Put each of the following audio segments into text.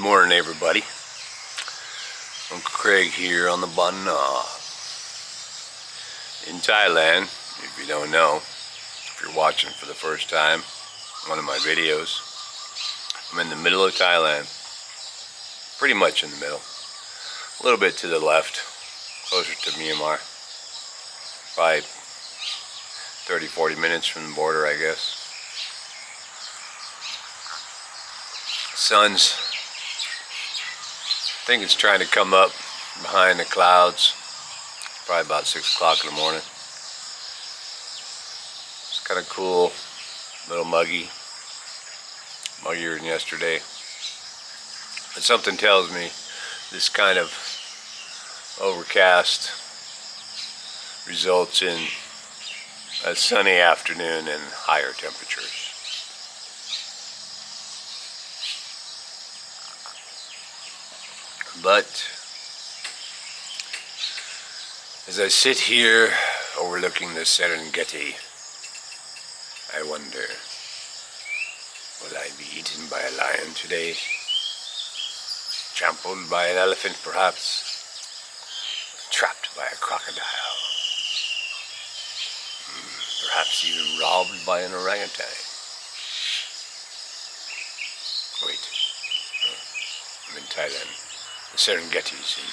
morning, everybody. Uncle Craig here on the Banna in Thailand. If you don't know, if you're watching for the first time, one of my videos, I'm in the middle of Thailand, pretty much in the middle, a little bit to the left, closer to Myanmar, probably 30-40 minutes from the border, I guess. Sun's, I think it's trying to come up behind the clouds. Probably about 6 o'clock in the morning. It's kind of cool, a little muggy, muggier than yesterday. But something tells me this kind of overcast results in a sunny afternoon and higher temperatures. But as I sit here overlooking the Serengeti, I wonder, will I be eaten by a lion today? Trampled by an elephant perhaps? Trapped by a crocodile? Perhaps even robbed by an orangutan? Wait, I'm in Thailand. The Serengetis in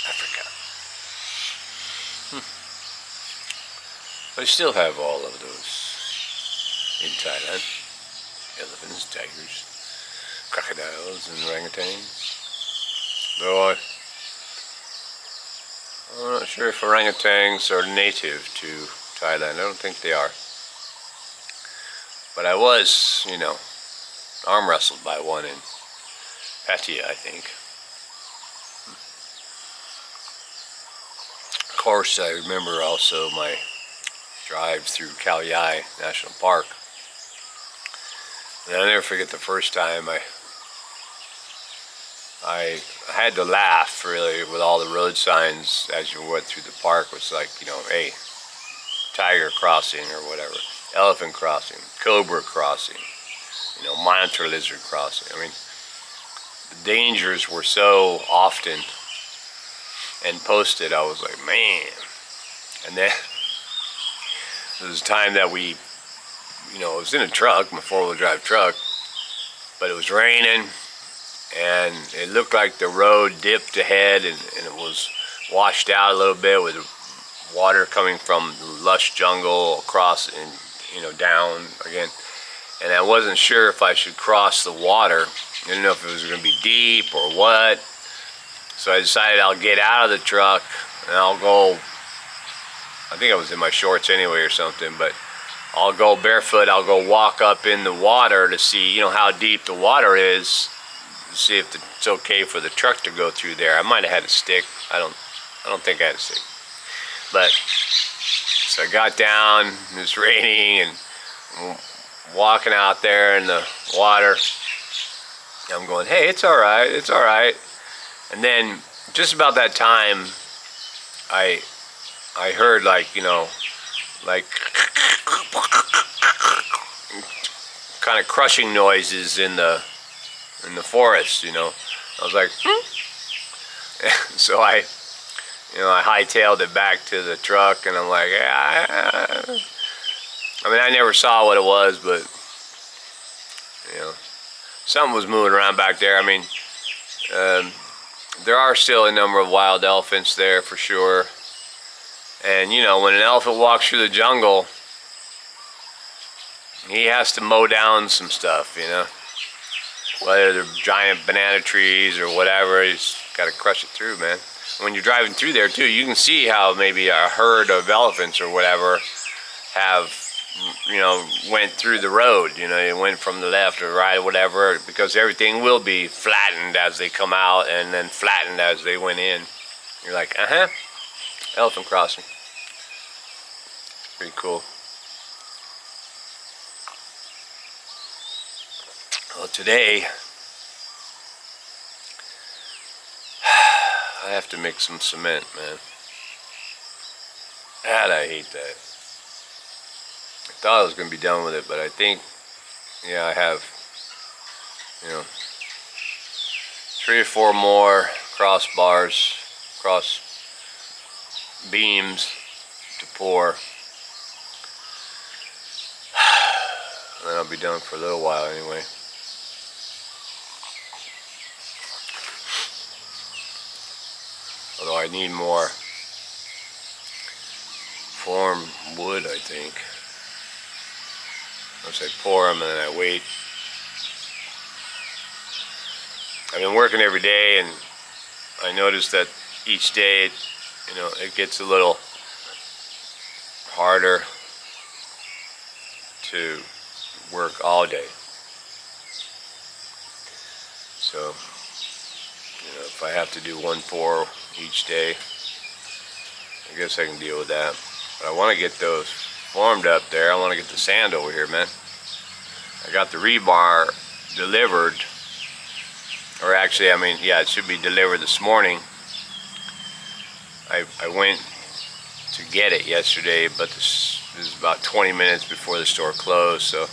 Africa. I still have all of those in Thailand. Elephants, tigers, crocodiles, and orangutans. Though I'm not sure if orangutans are native to Thailand. I don't think they are. But I was, arm wrestled by one in Pattaya, I think. Of course, I remember also my drive through Khao Yai National Park. And I'll never forget the first time I had to laugh, really, with all the road signs as you went through the park. It was like, hey, tiger crossing or whatever, elephant crossing, cobra crossing, monitor lizard crossing. I mean, the dangers were so often and posted. I was like, man. And then there was a time that we, it was in a truck, my four-wheel drive truck, but it was raining and it looked like the road dipped ahead and it was washed out a little bit with water coming from the lush jungle across and, down again. And I wasn't sure if I should cross the water. I didn't know if it was going to be deep or what. So I decided I'll get out of the truck and I'll go, I think I was in my shorts anyway or something, but I'll go barefoot, I'll go walk up in the water to see, how deep the water is, to see if it's okay for the truck to go through there. I might have had a stick. I don't think I had a stick. But, so I got down, it was raining, and walking out there in the water. I'm going, hey, it's all right, it's all right. And then, just about that time, I heard like kind of crushing noises in the forest, I was like, so I hightailed it back to the truck, and I'm like, I never saw what it was, but something was moving around back there. There are still a number of wild elephants there for sure. And when an elephant walks through the jungle, he has to mow down some stuff, whether they're giant banana trees or whatever, he's got to crush it through, man. When you're driving through there too, you can see how maybe a herd of elephants or whatever have, went through the road, it went from the left or right or whatever, because everything will be flattened as they come out and then flattened as they went in. You're like, elephant crossing. Pretty cool. Well, today I have to mix some cement, man. God, I hate that. I thought I was going to be done with it, but I think, yeah, I have, 3 or 4 more crossbars, cross beams to pour. And then I'll be done for a little while anyway. Although I need more form wood, I think. Once I pour them and then I wait. I've been working every day, and I noticed that each day, it gets a little harder to work all day. So, if I have to do 1 pour each day, I guess I can deal with that. But I want to get those formed up there. I want to get the sand over here, man. I got the rebar delivered, or actually, it should be delivered this morning. I went to get it yesterday, but this is about 20 minutes before the store closed. So,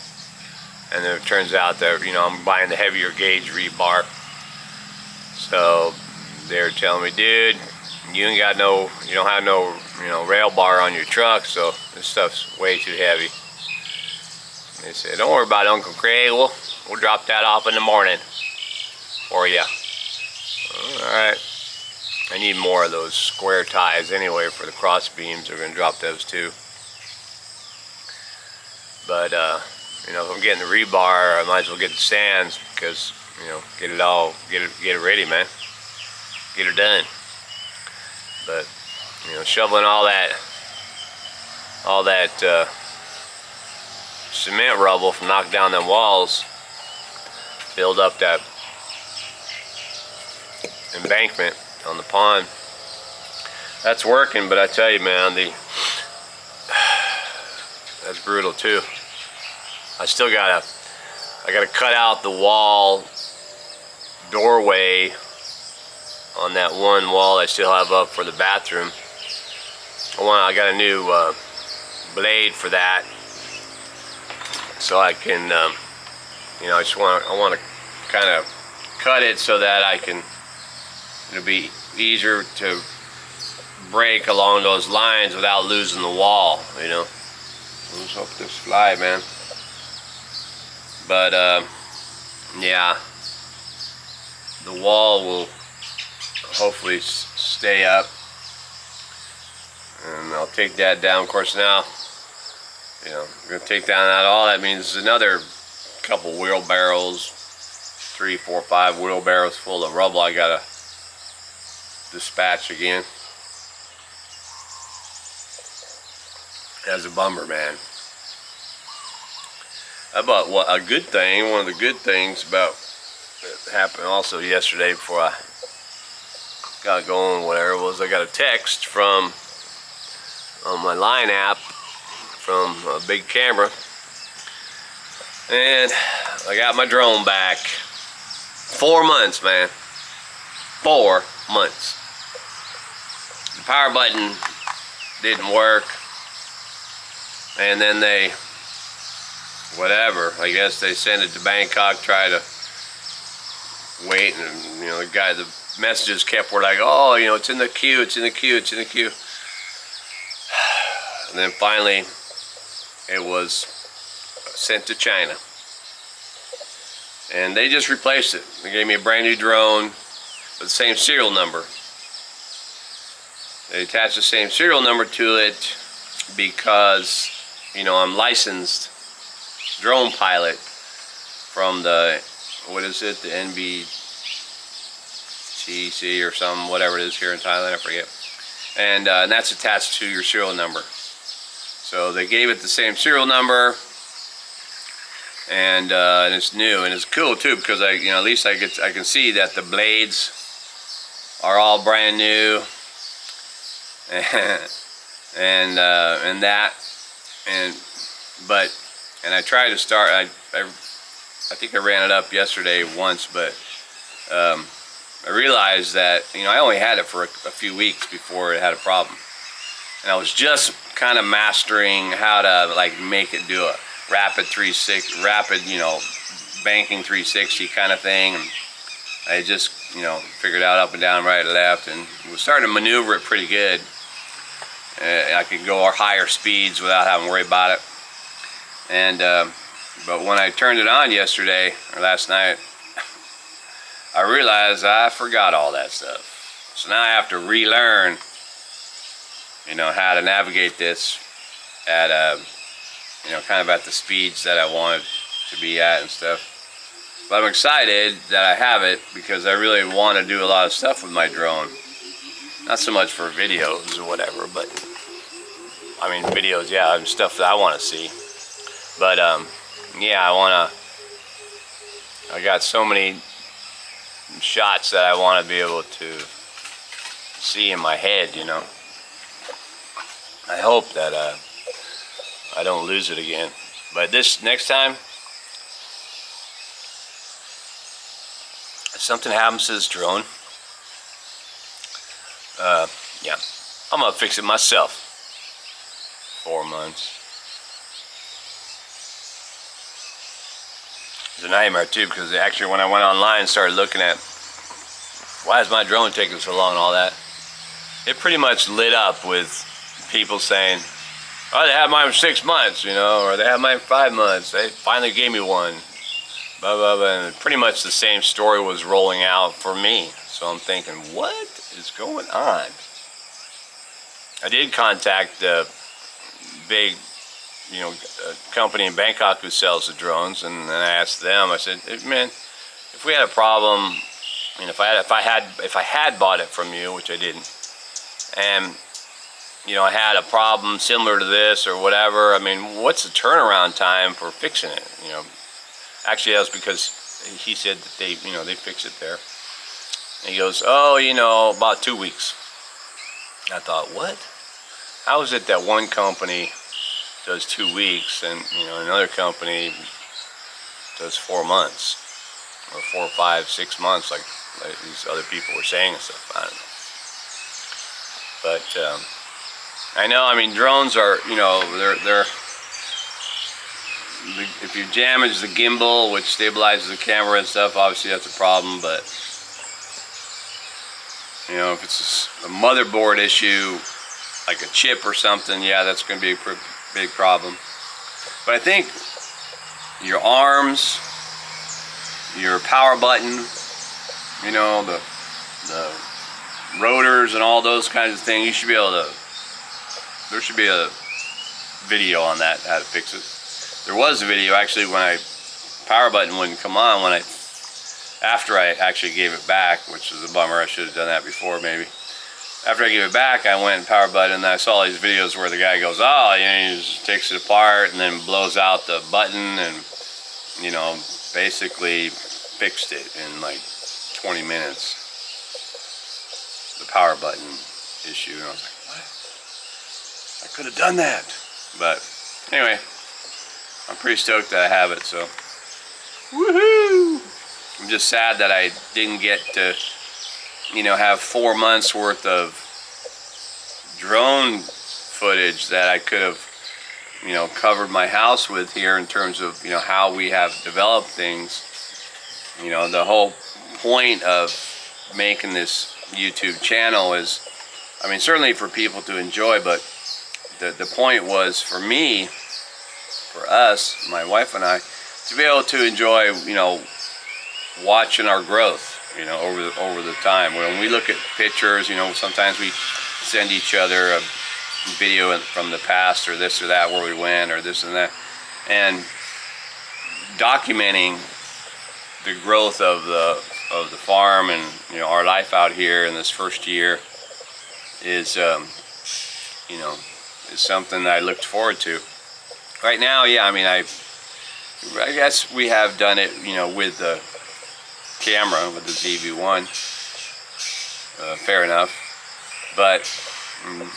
and then it turns out that I'm buying the heavier gauge rebar. So they're telling me, dude, you don't have no rail bar on your truck, so this stuff's way too heavy. They said, don't worry about it, Uncle Craig. We'll drop that off in the morning for you. Alright. I need more of those square ties anyway for the cross beams. We're going to drop those too. But, if I'm getting the rebar, I might as well get the sands because, get it ready, man. Get it done. But, shoveling all that cement rubble from knocking down them walls, build up that embankment on the pond. That's working, but I tell you, man, that's brutal too. I gotta cut out the wall doorway on that one wall I still have up for the bathroom. I got a new blade for that, so I can, I want to kind of cut it so that it'll be easier to break along those lines without losing the wall. Let's hope this fly, man. But yeah, the wall will hopefully stay up, and I'll take that down. Of course, now I'm gonna take down that all. That means another couple wheelbarrows, 3, 4, 5 wheelbarrows full of rubble I gotta dispatch again. That's a bummer, man. But one of the good things about that happened also yesterday before I got going, whatever, was I got a text from on my Line app from a big camera, and I got my drone back. 4 months, man. 4 months. The power button didn't work, and then I guess they sent it to Bangkok, try to wait, and the messages were like, oh, it's in the queue, it's in the queue, it's in the queue. And then finally it was sent to China, and they just replaced it. They gave me a brand new drone with the same serial number. They attached the same serial number to it because I'm licensed drone pilot from the the NBTC or something, whatever it is here in Thailand, I forget. And that's attached to your serial number. So they gave it the same serial number, and it's new, and it's cool too, because at least I can see that the blades are all brand new, and I tried to start. I think I ran it up yesterday once, but I realized that I only had it for a few weeks before it had a problem, and I was just kind of mastering how to make it do a rapid banking 360 kind of thing. I just, figured out up and down, right and left, and was starting to maneuver it pretty good. I could go higher speeds without having to worry about it. And but when I turned it on yesterday or last night, I realized I forgot all that stuff. So now I have to relearn, how to navigate this at kind of at the speeds that I want it to be at and stuff. But I'm excited that I have it because I really want to do a lot of stuff with my drone. Not so much for videos or whatever, but I mean videos, yeah, and stuff that I want to see. But yeah, I got so many shots that I want to be able to see in my head, I hope that I don't lose it again. But this next time, if something happens to this drone, yeah, I'm gonna fix it myself. 4 months. It's a nightmare too, because actually when I went online and started looking at why is my drone taking so long and all that, it pretty much lit up with people saying, oh, they had mine for 6 months, or they had mine for 5 months. They finally gave me one. Blah, blah, blah. And pretty much the same story was rolling out for me. So I'm thinking, what is going on? I did contact the big, company in Bangkok who sells the drones, and I asked them. I said, hey, man, if we had a problem, and if I had bought it from you, which I didn't, and I had a problem similar to this or whatever, I mean, what's the turnaround time for fixing it? Actually, that was because he said that they fix it there. And he goes, oh, about 2 weeks. I thought, what? How is it that one company does 2 weeks and another company does 4 months or 4, 5, 6 months, like these other people were saying and stuff? I don't know. But I know. I mean, drones are, they're if you damage the gimbal, which stabilizes the camera and stuff, obviously that's a problem. But if it's a motherboard issue, like a chip or something, yeah, that's going to be a big problem. But I think your arms, your power button, the rotors and all those kinds of things, you should be able to. There should be a video on that, how to fix it. There was a video actually when power button wouldn't come on after I actually gave it back, which was a bummer. I should have done that before maybe. After I gave it back, I went and power button, and I saw these videos where the guy goes, oh, he just takes it apart and then blows out the button and, basically fixed it in like 20 minutes. The power button issue. And I was like, what? I could have done that. But anyway, I'm pretty stoked that I have it, so. Woohoo! I'm just sad that I didn't get to have 4 months worth of drone footage that I could have, covered my house with here in terms of, how we have developed things. The whole point of making this YouTube channel is, I mean, certainly for people to enjoy, but the point was for me, for us, my wife and I, to be able to enjoy, watching our growth, over the time. When we look at pictures, sometimes we send each other a video from the past or this or that, where we went or this and that, and documenting the growth of the farm and our life out here in this first year is is something that I looked forward to. Right now, yeah, I mean, I guess we have done it, with the camera, with the ZV-1, fair enough, but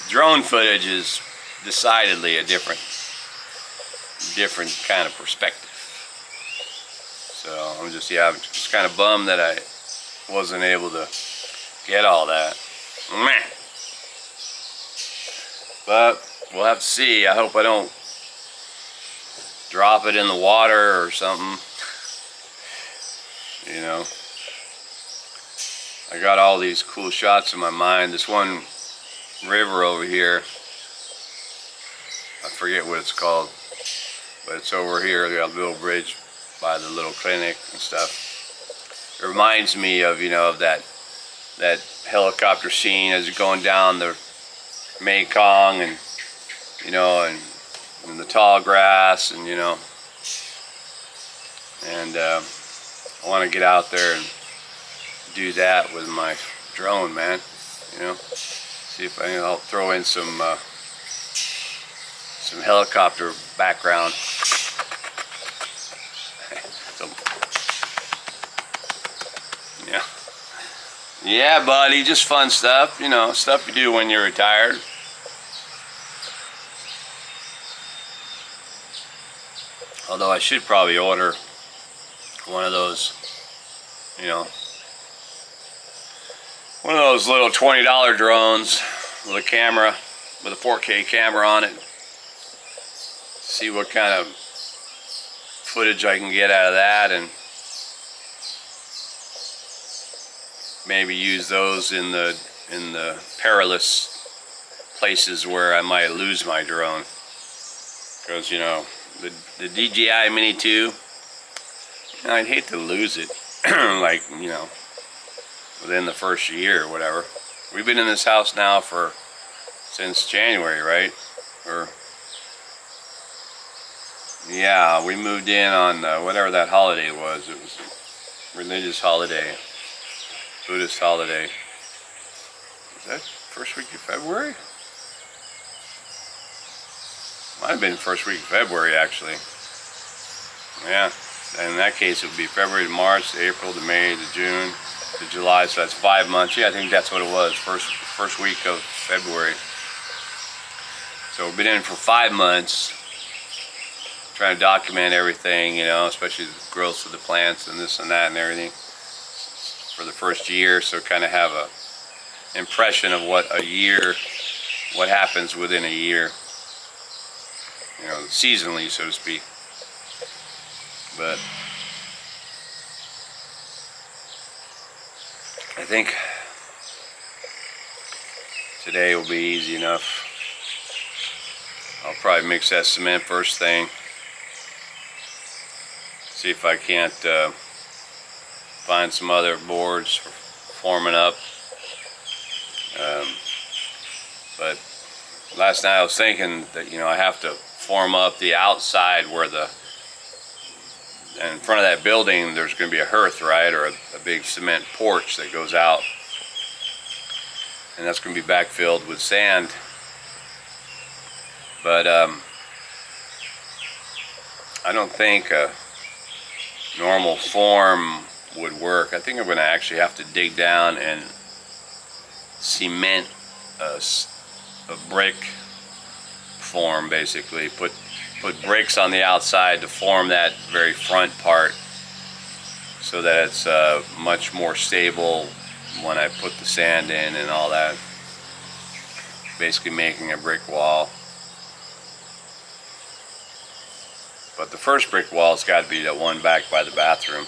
drone footage is decidedly a different kind of perspective. So I'm just kind of bummed that I wasn't able to get all that. Meh. But we'll have to see. I hope I don't drop it in the water or something. I got all these cool shots in my mind. This one river over here, I forget what it's called, but it's over here. They got a little bridge by the little clinic and stuff. It reminds me of, you know, of that helicopter scene as you're going down the Mekong, and you know, and the tall grass, and you know, and I want to get out there and do that with my drone, man. You know, see if I'll throw in some helicopter background. So, yeah. Yeah, buddy, just fun stuff, you know, stuff you do when you're retired. Although I should probably order one of those, you know, one of those little $20 drones with a camera, with a 4K camera on it. See what kind of footage I can get out of that, and maybe use those in the perilous places where I might lose my drone. Because, you know, the DJI Mini 2, you know, I'd hate to lose it, like, you know, within the first year or whatever. We've been in this house now since January, right? Or, yeah, we moved in on whatever that holiday was. It was a religious holiday, Buddhist holiday. Is that first week of February? Might have been first week of February, actually. Yeah, and in that case it would be February to March, to April to May to June to July, so that's 5 months. Yeah, I think that's what it was, first week of February. So we've been in for 5 months, trying to document everything, you know, especially the growth of the plants and this and that and everything for the first year, so kind of have a impression of what happens within a year, you know, seasonally, so to speak. But I think today will be easy enough. I'll probably mix that cement first thing. See if I can't find some other boards for forming up. But last night I was thinking that, you know, I have to form up the outside where and in front of that building there's going to be a hearth, right, or a big cement porch that goes out, and that's going to be backfilled with sand. But I don't think a normal form would work. I think I'm going to actually have to dig down and cement a brick form, basically. Put bricks on the outside to form that very front part, so that it's much more stable when I put the sand in and all that. Basically making a brick wall. But the first brick wall's got to be that one back by the bathroom,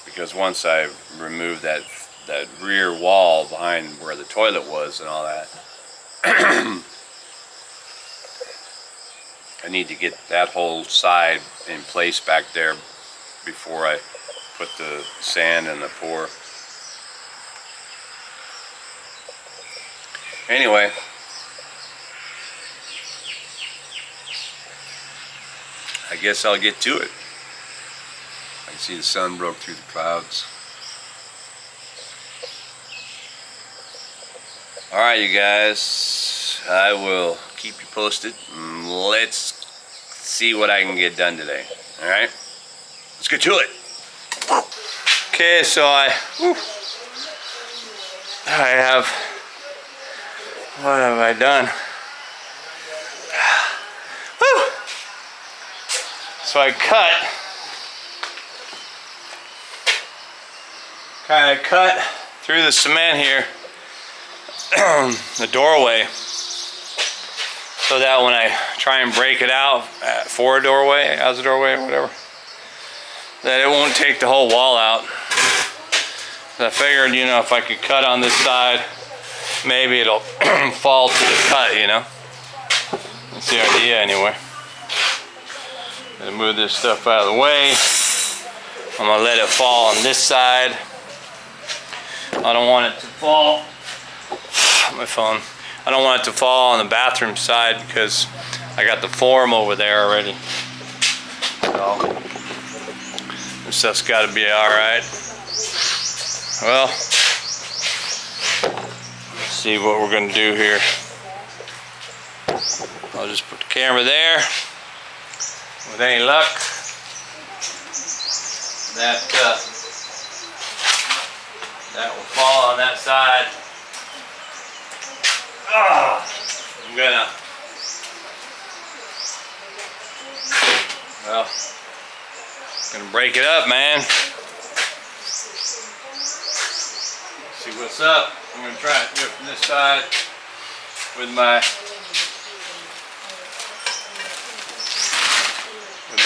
because once I remove that rear wall behind where the toilet was and all that, I need to get that whole side in place back there before I put the sand in the pour. Anyway, I guess I'll get to it. I can see the sun broke through the clouds. Alright, you guys, I will keep you posted. Let's see what I can get done today. Alright, let's get to it. Okay, so I have, what have I done? So I kind of cut through the cement here, the doorway, so that when I try and break it out for a doorway, as a doorway or whatever, that it won't take the whole wall out. I figured, you know, if I could cut on this side, maybe it'll fall to the cut, you know. That's the idea anyway. Gonna move this stuff out of the way. I'm gonna let it fall on this side. I don't want it to fall. My phone. I don't want it to fall on the bathroom side because I got the form over there already. So this stuff's got to be all right. Well, let's see what we're gonna do here. I'll just put the camera there. With any luck, that will fall on that side. I'm gonna break it up, man. See what's up. I'm gonna try it here from this side with my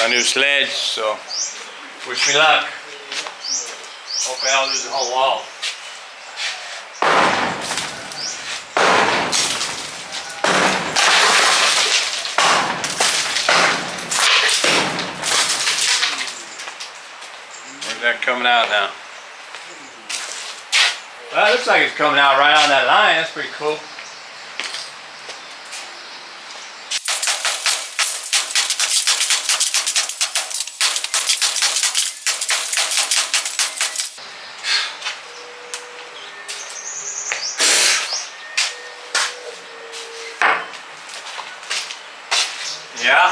new sledge, so wish me luck. Hopefully I don't lose the whole wall. Where's that coming out now? Well, it looks like it's coming out right on that line. That's pretty cool. Yeah.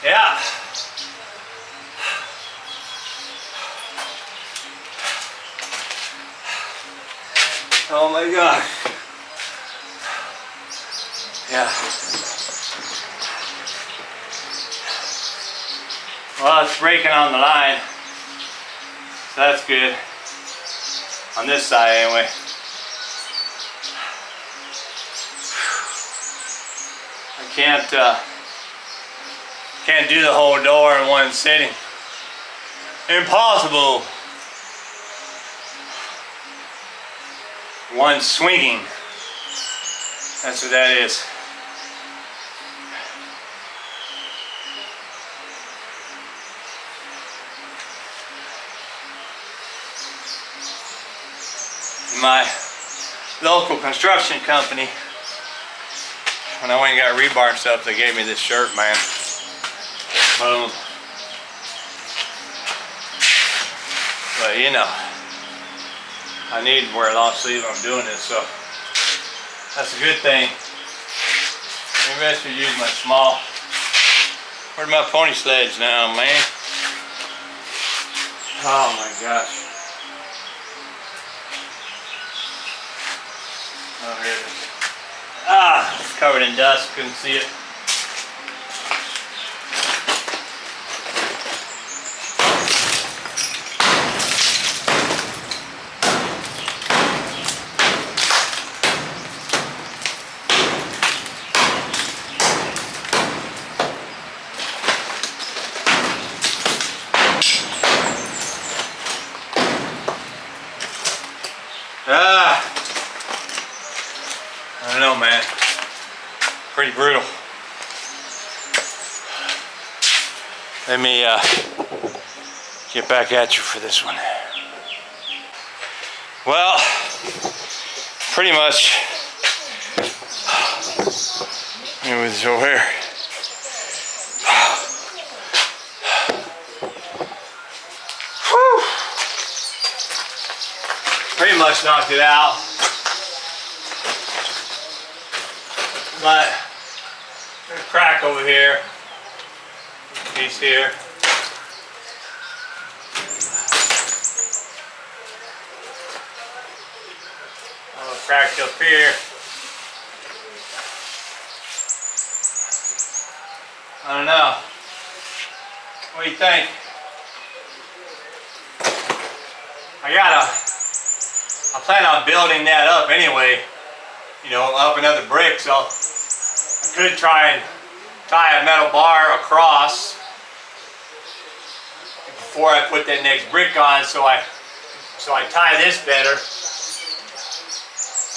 Yeah. Oh my God. Yeah. Well, it's breaking on the line. So that's good. On this side anyway. I can't do the whole door in one sitting. Impossible. One swinging. That's what that is. My local construction company, when I went and got rebar and stuff, they gave me this shirt, man. Boom. But you know, I need to wear a long sleeve when I'm doing this, so that's a good thing. Maybe I should use my small. Where's my pony sledge now, man? Oh my gosh. Oh, here it is. Ah, it's covered in dust, couldn't see it. I don't know, man. Pretty brutal. Let me get back at you for this one. Well, pretty much. Let me move this over here. Whew. Pretty much knocked it out. But there's a crack over here. piece here. A little cracked up here. I don't know. What do you think? I plan on building that up anyway. You know, up another brick, so I could try and tie a metal bar across before I put that next brick on, so I tie this better.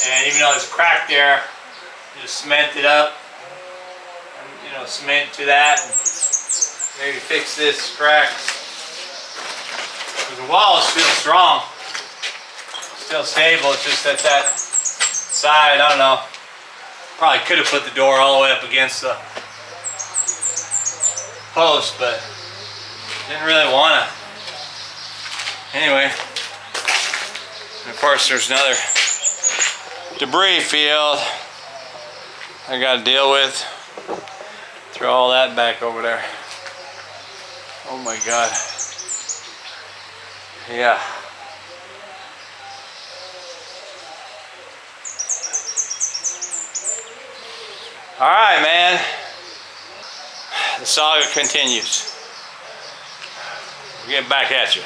And even though there's a crack there, just cement it up, and, you know, cement to that, and maybe fix this crack. The wall is still strong, still stable. It's just that side, I don't know. Probably could have put the door all the way up against the post, but didn't really want to. Anyway, and of course there's another debris field I got to deal with. Throw all that back over there. Oh my God. Yeah. All right, man. The saga continues. We'll get back at you.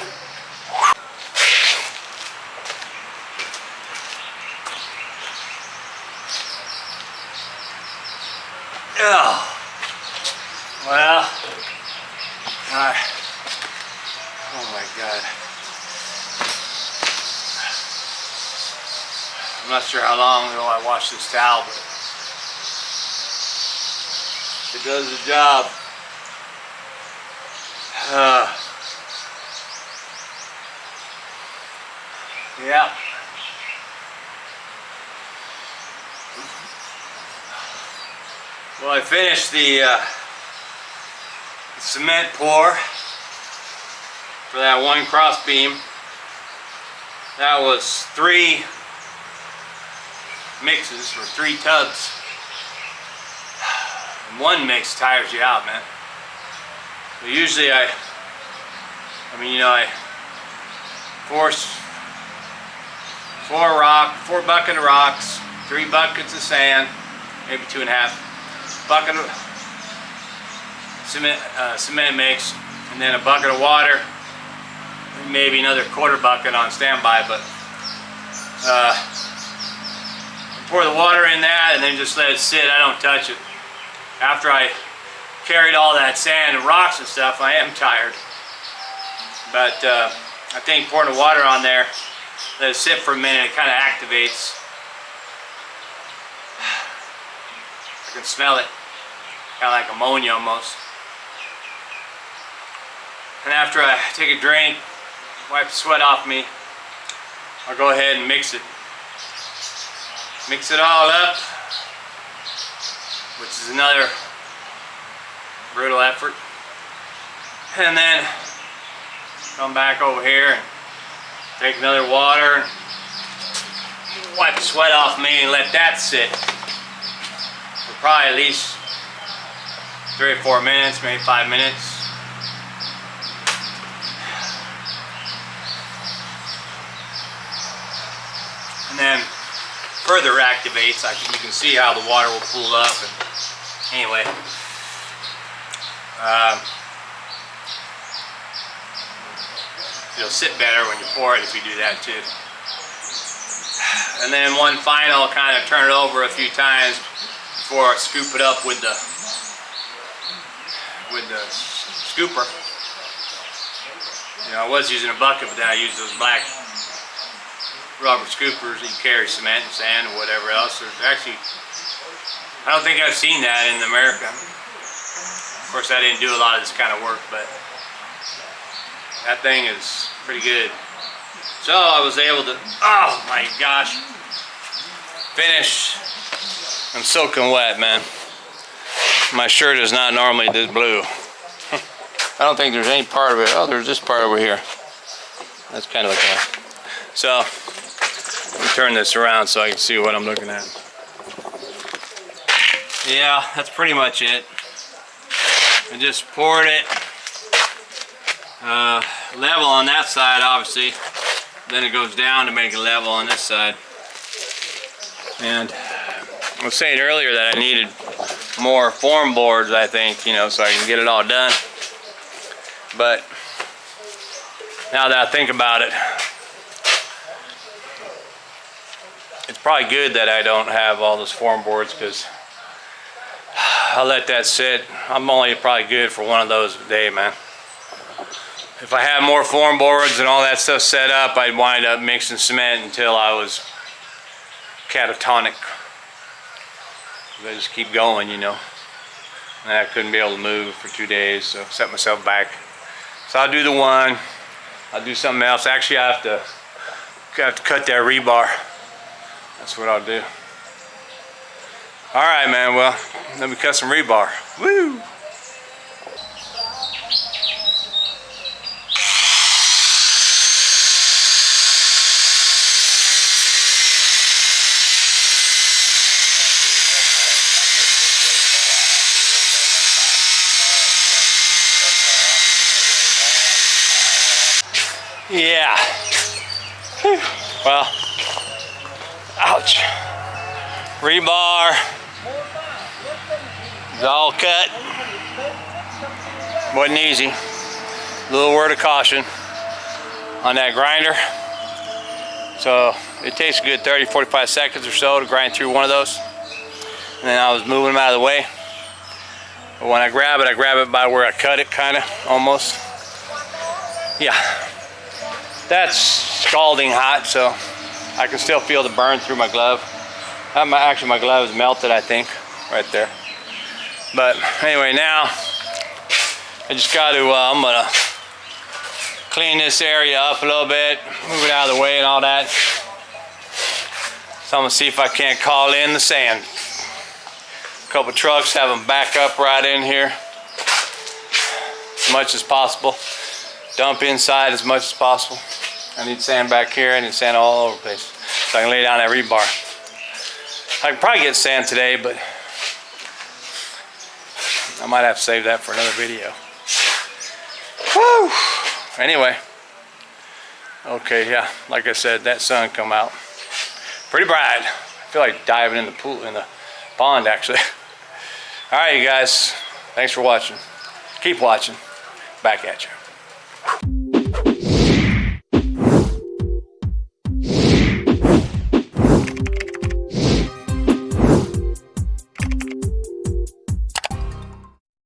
Oh. Well. All right. Oh my God. I'm not sure how long ago I washed this towel, but it does the job. Yeah. Well, I finished the cement pour for that one cross beam. That was 3 mixes for 3 tubs. And one mix tires you out, man. But usually I force 4 buckets of rocks, 3 buckets of sand, maybe 2.5 bucket of cement mix, and then a bucket of water, maybe another 1/4 bucket on standby. But pour the water in that and then just let it sit. I don't touch it. After I carried all that sand and rocks and stuff, I am tired. But I think pouring the water on there, let it sit for a minute, it kind of activates. I can smell it, kind of like ammonia almost. And after I take a drink, wipe the sweat off me, I'll go ahead and mix it. Mix it all up, which is another brutal effort. And then come back over here and take another water, wipe the sweat off me and let that sit for probably at least 3 or 4 minutes, maybe 5 minutes. And then further activates. You can see how the water will pool up. And anyway, it'll sit better when you pour it if you do that too. And then one final, kind of turn it over a few times before I scoop it up with the scooper. You know, I was using a bucket, but then I used those black rubber scoopers that you carry cement and sand or whatever else. There's actually, I don't think I've seen that in America. Of course, I didn't do a lot of this kind of work, but that thing is pretty good. So I was able to, oh my gosh, finish. I'm soaking wet, man. My shirt is not normally this blue. I don't think there's any part of it. Oh, there's this part over here. That's kind of like a, so let me turn this around so I can see what I'm looking at. Yeah, that's pretty much it. I just poured it level on that side, obviously. Then it goes down to make it level on this side. And I was saying earlier that I needed more form boards, I think, you know, so I can get it all done. But now that I think about it, it's probably good that I don't have all those form boards, because I'll let that sit. I'm only probably good for one of those a day, man. If I had more form boards and all that stuff set up, I'd wind up mixing cement until I was catatonic. I just keep going, you know. And I couldn't be able to move for 2 days, so set myself back. So I'll do the one. I'll do something else. Actually, I have to cut that rebar. That's what I'll do. All right, man. Well, let me cut some rebar. Woo! Yeah. Whew. Well, ouch. Rebar is all cut. Wasn't easy. Little word of caution on that grinder. So it takes a good 30-45 seconds or so to grind through one of those. And then I was moving them out of the way. But when I grab it by where I cut it, kind of, almost. Yeah. That's scalding hot, so I can still feel the burn through my glove. Actually, my glove is melted, I think, right there. But anyway, now I just got to, I'm gonna clean this area up a little bit, move it out of the way and all that. So I'm gonna see if I can't call in the sand. A couple trucks, have them back up right in here as much as possible. Dump inside as much as possible. I need sand back here. I need sand all over the place, so I can lay down that rebar. I can probably get sand today, but I might have to save that for another video. Woo! Anyway, okay, yeah, like I said, that sun come out pretty bright. I feel like diving in the pool, in the pond, actually. All right, you guys, thanks for watching. Keep watching. Back at you.